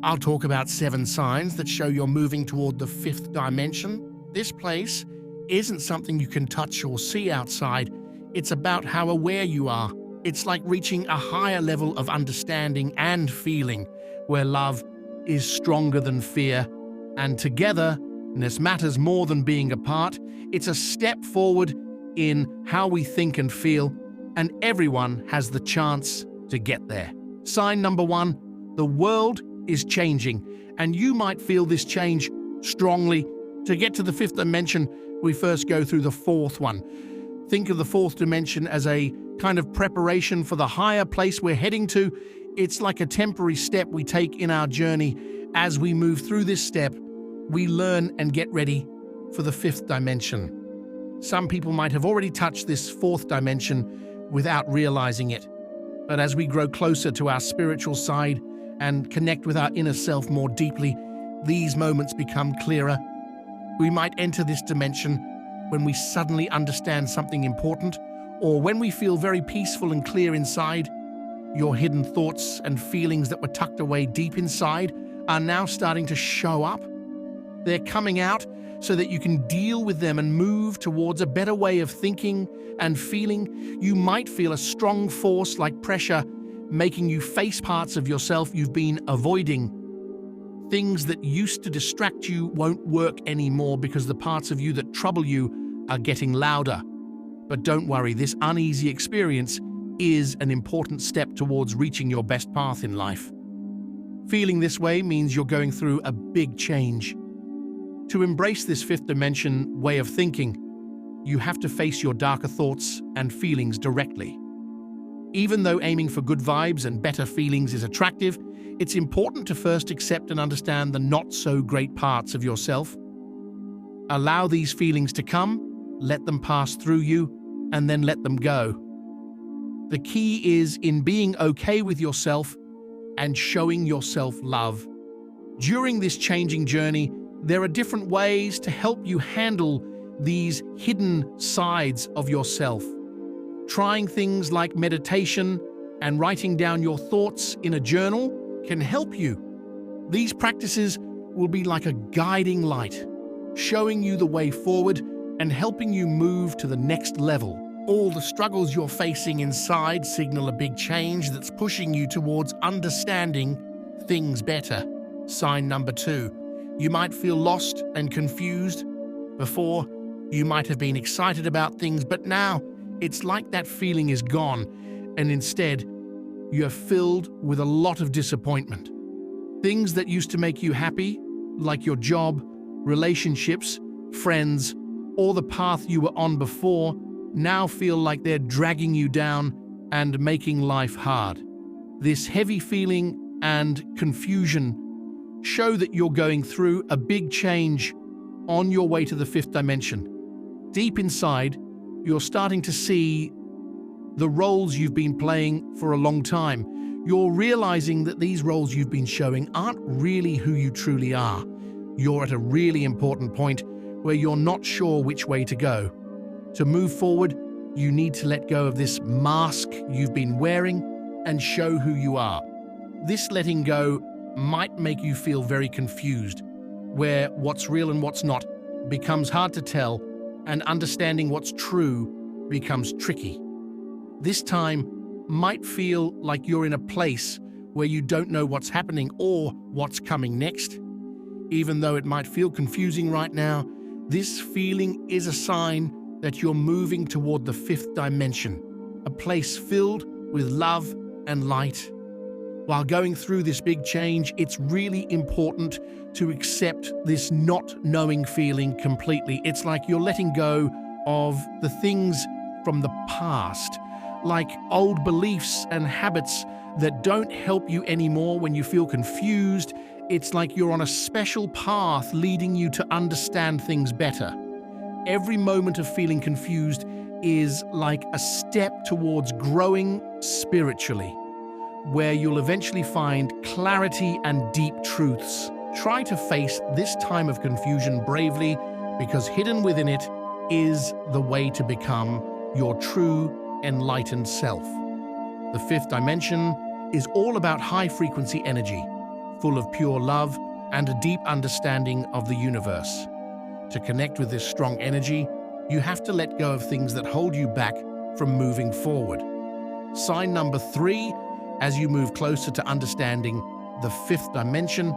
I'll talk about 7 signs that show you're moving toward the 5th dimension. This place isn't something you can touch or see outside. It's about how aware you are. It's like reaching a higher level of understanding and feeling, where love is stronger than fear, and togetherness matters more than being apart. It's a step forward in how we think and feel, and everyone has the chance to get there. Sign number 1, the world is changing, and you might feel this change strongly. To get to the 5th dimension, we first go through the 4th one. Think of the 4th dimension as a kind of preparation for the higher place we're heading to. It's like a temporary step we take in our journey. As we move through this step, we learn and get ready for the 5th dimension. Some people might have already touched this 4th dimension without realizing it. But as we grow closer to our spiritual side and connect with our inner self more deeply, these moments become clearer. We might enter this dimension when we suddenly understand something important, or when we feel very peaceful and clear inside. Your hidden thoughts and feelings that were tucked away deep inside are now starting to show up. They're coming out so that you can deal with them and move towards a better way of thinking and feeling. You might feel a strong force like pressure making you face parts of yourself you've been avoiding. Things that used to distract you won't work anymore because the parts of you that trouble you are getting louder. But don't worry, this uneasy experience is an important step towards reaching your best path in life. Feeling this way means you're going through a big change. To embrace this 5th dimension way of thinking, you have to face your darker thoughts and feelings directly. Even though aiming for good vibes and better feelings is attractive, it's important to first accept and understand the not-so-great parts of yourself. Allow these feelings to come, let them pass through you, and then let them go. The key is in being okay with yourself and showing yourself love. During this changing journey, there are different ways to help you handle these hidden sides of yourself. Trying things like meditation and writing down your thoughts in a journal can help you. These practices will be like a guiding light, showing you the way forward and helping you move to the next level. All the struggles you're facing inside signal a big change that's pushing you towards understanding things better. Sign number 2. You might feel lost and confused. Before, you might have been excited about things, but now it's like that feeling is gone, and instead, you're filled with a lot of disappointment. Things that used to make you happy, like your job, relationships, friends, or the path you were on before, now feel like they're dragging you down and making life hard. This heavy feeling and confusion show that you're going through a big change on your way to the 5th dimension. Deep inside, you're starting to see the roles you've been playing for a long time. You're realizing that these roles you've been showing aren't really who you truly are. You're at a really important point where you're not sure which way to go. To move forward, you need to let go of this mask you've been wearing and show who you are. This letting go might make you feel very confused, where what's real and what's not becomes hard to tell, and understanding what's true becomes tricky. This time might feel like you're in a place where you don't know what's happening or what's coming next. Even though it might feel confusing right now, this feeling is a sign that you're moving toward the 5th dimension, a place filled with love and light. While going through this big change, it's really important to accept this not knowing feeling completely. It's like you're letting go of the things from the past, like old beliefs and habits that don't help you anymore when you feel confused. It's like you're on a special path leading you to understand things better. Every moment of feeling confused is like a step towards growing spiritually, where you'll eventually find clarity and deep truths. Try to face this time of confusion bravely, because hidden within it is the way to become your true, enlightened self. The 5th dimension is all about high-frequency energy. full of pure love and a deep understanding of the universe. To connect with this strong energy, you have to let go of things that hold you back from moving forward. Sign number 3, as you move closer to understanding the fifth dimension,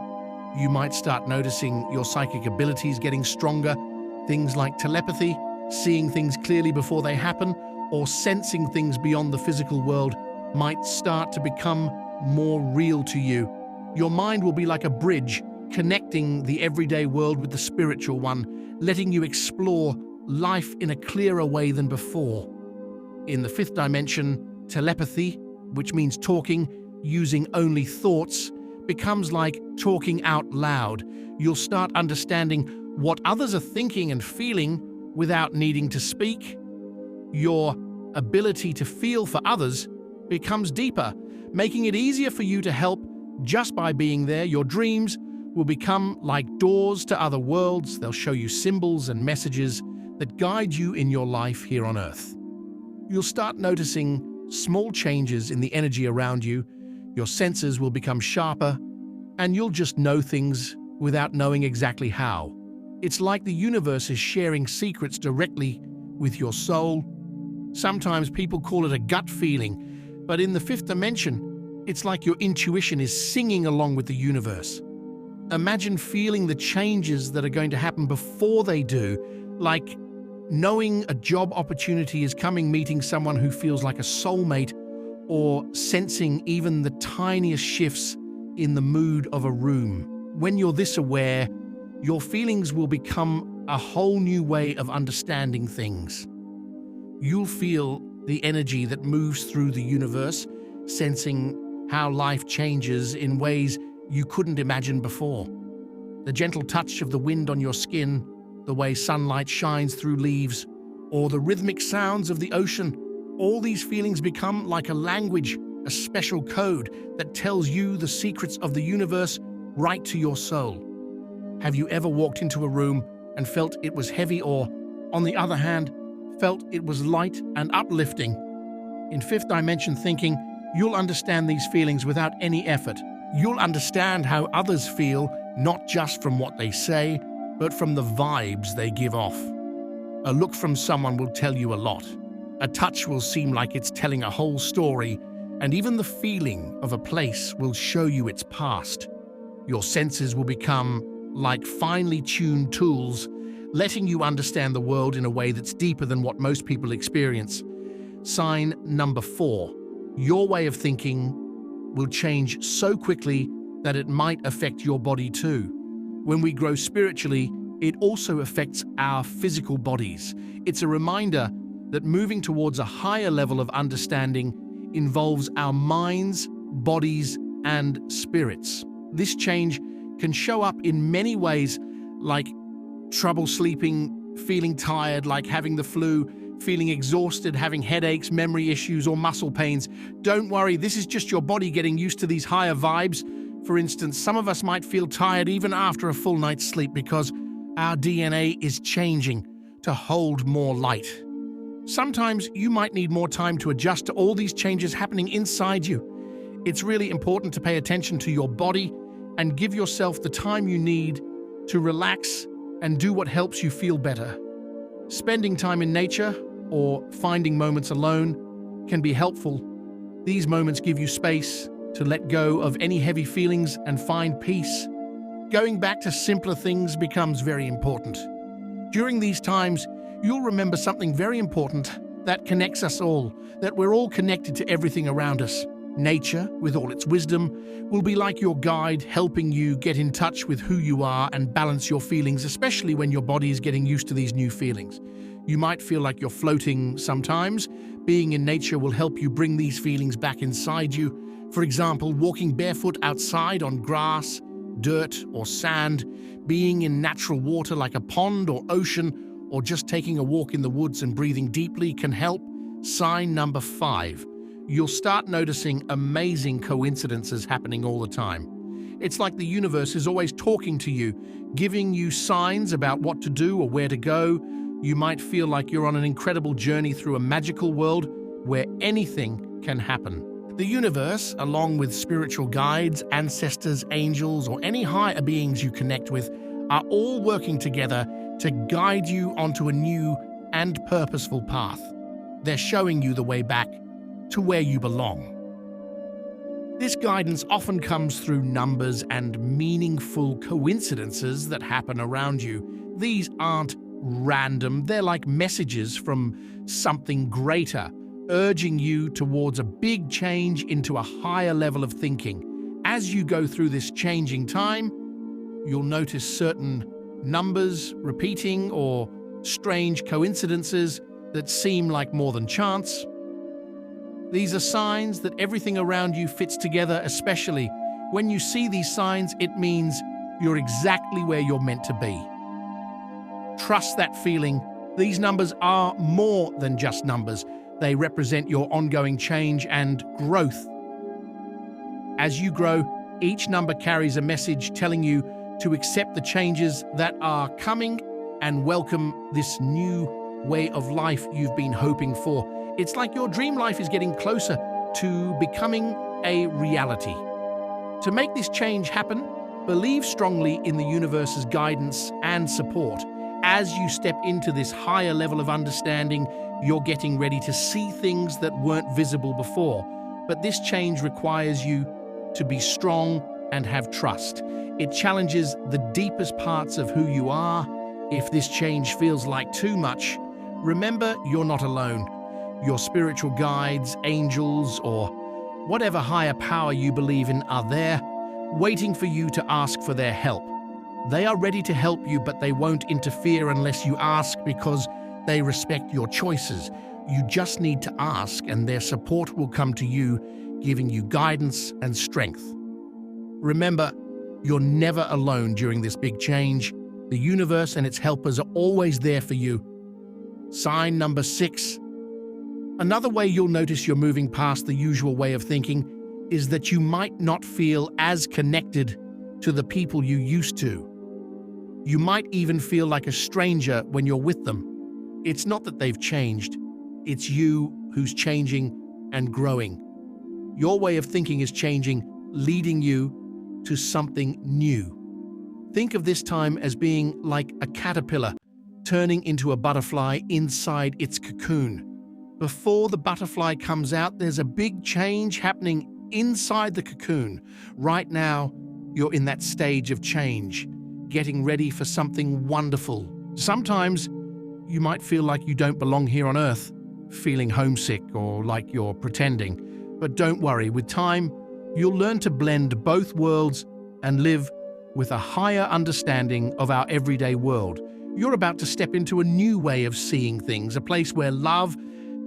you might start noticing your psychic abilities getting stronger. Things like telepathy, seeing things clearly before they happen, or sensing things beyond the physical world might start to become more real to you. Your mind will be like a bridge connecting the everyday world with the spiritual one, letting you explore life in a clearer way than before. In the fifth dimension, telepathy, which means talking using only thoughts, becomes like talking out loud. You'll start understanding what others are thinking and feeling without needing to speak. Your ability to feel for others becomes deeper, making it easier for you to help just by being there. Your dreams will become like doors to other worlds. They'll show you symbols and messages that guide you in your life here on Earth. You'll start noticing small changes in the energy around you. Your senses will become sharper, and you'll just know things without knowing exactly how. It's like the universe is sharing secrets directly with your soul. Sometimes people call it a gut feeling, but in the fifth dimension, it's like your intuition is singing along with the universe. Imagine feeling the changes that are going to happen before they do, like knowing a job opportunity is coming, meeting someone who feels like a soulmate, or sensing even the tiniest shifts in the mood of a room. When you're this aware, your feelings will become a whole new way of understanding things. You'll feel the energy that moves through the universe, sensing how life changes in ways you couldn't imagine before. The gentle touch of the wind on your skin, the way sunlight shines through leaves, or the rhythmic sounds of the ocean, all these feelings become like a language, a special code that tells you the secrets of the universe right to your soul. Have you ever walked into a room and felt it was heavy, or, on the other hand, felt it was light and uplifting? In fifth dimension thinking, you'll understand these feelings without any effort. You'll understand how others feel, not just from what they say, but from the vibes they give off. A look from someone will tell you a lot. A touch will seem like it's telling a whole story, and even the feeling of a place will show you its past. Your senses will become like finely tuned tools, letting you understand the world in a way that's deeper than what most people experience. Sign number 4. Your way of thinking will change so quickly that it might affect your body too. When we grow spiritually, it also affects our physical bodies. It's a reminder that moving towards a higher level of understanding involves our minds, bodies, and spirits. This change can show up in many ways, like trouble sleeping, feeling tired, like having the flu, feeling exhausted, having headaches, memory issues, or muscle pains. Don't worry, this is just your body getting used to these higher vibes. For instance, some of us might feel tired even after a full night's sleep because our DNA is changing to hold more light. Sometimes you might need more time to adjust to all these changes happening inside you. It's really important to pay attention to your body and give yourself the time you need to relax and do what helps you feel better. Spending time in nature or finding moments alone can be helpful. These moments give you space to let go of any heavy feelings and find peace. Going back to simpler things becomes very important. During these times, you'll remember something very important that connects us all, that we're all connected to everything around us. Nature, with all its wisdom, will be like your guide, helping you get in touch with who you are and balance your feelings, especially when your body is getting used to these new feelings. You might feel like you're floating sometimes. Being in nature will help you bring these feelings back inside you. For example, walking barefoot outside on grass, dirt, or sand, being in natural water like a pond or ocean, or just taking a walk in the woods and breathing deeply can help. Sign number 5. You'll start noticing amazing coincidences happening all the time. It's like the universe is always talking to you, giving you signs about what to do or where to go. You might feel like you're on an incredible journey through a magical world where anything can happen. The universe, along with spiritual guides, ancestors, angels, or any higher beings you connect with, are all working together to guide you onto a new and purposeful path. They're showing you the way back to where you belong. This guidance often comes through numbers and meaningful coincidences that happen around you. These aren't random, they're like messages from something greater, urging you towards a big change into a higher level of thinking. As you go through this changing time, you'll notice certain numbers repeating or strange coincidences that seem like more than chance. These are signs that everything around you fits together, especially when you see these signs, it means you're exactly where you're meant to be. Trust that feeling. These numbers are more than just numbers. They represent your ongoing change and growth. As you grow, each number carries a message telling you to accept the changes that are coming and welcome this new way of life you've been hoping for. It's like your dream life is getting closer to becoming a reality. To make this change happen, believe strongly in the universe's guidance and support. As you step into this higher level of understanding, you're getting ready to see things that weren't visible before. But this change requires you to be strong and have trust. It challenges the deepest parts of who you are. If this change feels like too much, remember you're not alone. Your spiritual guides, angels, or whatever higher power you believe in are there, waiting for you to ask for their help. They are ready to help you, but they won't interfere unless you ask because they respect your choices. You just need to ask, and their support will come to you, giving you guidance and strength. Remember, you're never alone during this big change. The universe and its helpers are always there for you. Sign number 6. Another way you'll notice you're moving past the usual way of thinking is that you might not feel as connected to the people you used to. You might even feel like a stranger when you're with them. It's not that they've changed, it's you who's changing and growing. Your way of thinking is changing, leading you to something new. Think of this time as being like a caterpillar turning into a butterfly inside its cocoon. Before the butterfly comes out, there's a big change happening inside the cocoon. Right now, you're in that stage of change, getting ready for something wonderful. Sometimes you might feel like you don't belong here on Earth, feeling homesick or like you're pretending. But don't worry, with time, you'll learn to blend both worlds and live with a higher understanding of our everyday world. You're about to step into a new way of seeing things, a place where love,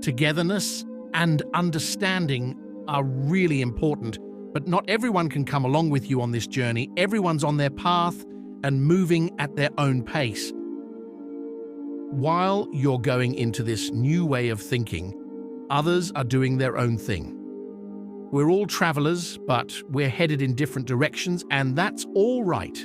togetherness, and understanding are really important. But not everyone can come along with you on this journey. Everyone's on their path and moving at their own pace. While you're going into this new way of thinking, others are doing their own thing. We're all travelers, but we're headed in different directions, and that's all right.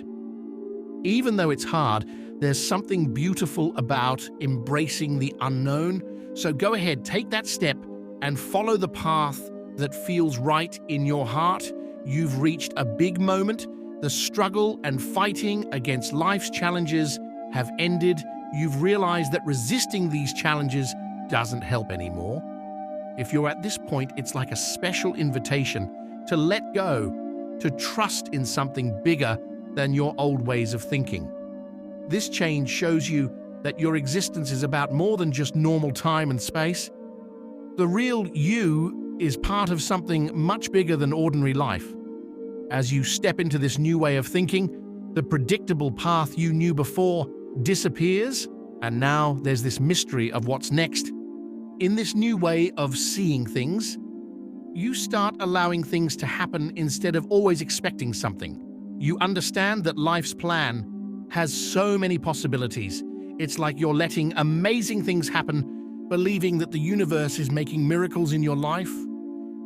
Even though it's hard, there's something beautiful about embracing the unknown. So go ahead, take that step and follow the path that feels right in your heart. You've reached a big moment. The struggle and fighting against life's challenges have ended. You've realized that resisting these challenges doesn't help anymore. If you're at this point, it's like a special invitation to let go, to trust in something bigger than your old ways of thinking. This change shows you that your existence is about more than just normal time and space. The real you is part of something much bigger than ordinary life. As you step into this new way of thinking, the predictable path you knew before disappears, and now there's this mystery of what's next. In this new way of seeing things, you start allowing things to happen instead of always expecting something. You understand that life's plan has so many possibilities. It's like you're letting amazing things happen, believing that the universe is making miracles in your life.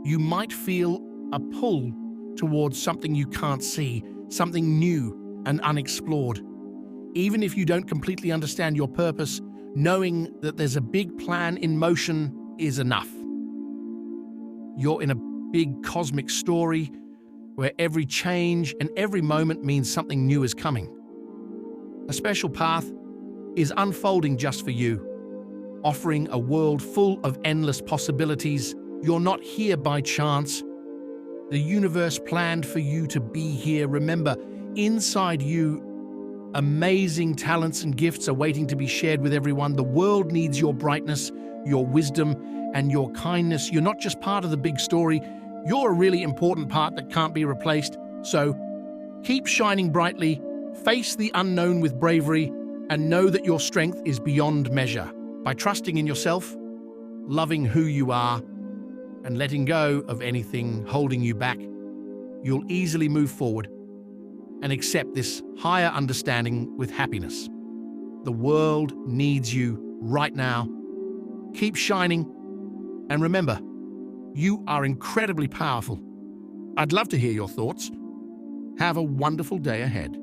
You might feel a pull towards something you can't see, something new and unexplored. Even if you don't completely understand your purpose, knowing that there's a big plan in motion is enough. You're in a big cosmic story where every change and every moment means something new is coming. A special path is unfolding just for you, offering a world full of endless possibilities. You're not here by chance. The universe planned for you to be here. Remember, inside you, amazing talents and gifts are waiting to be shared with everyone. The world needs your brightness, your wisdom, and your kindness. You're not just part of the big story. You're a really important part that can't be replaced. So keep shining brightly, face the unknown with bravery, and know that your strength is beyond measure. By trusting in yourself, loving who you are, and letting go of anything holding you back, you'll easily move forward and accept this higher understanding with happiness. The world needs you right now. Keep shining, and remember, you are incredibly powerful. I'd love to hear your thoughts. Have a wonderful day ahead.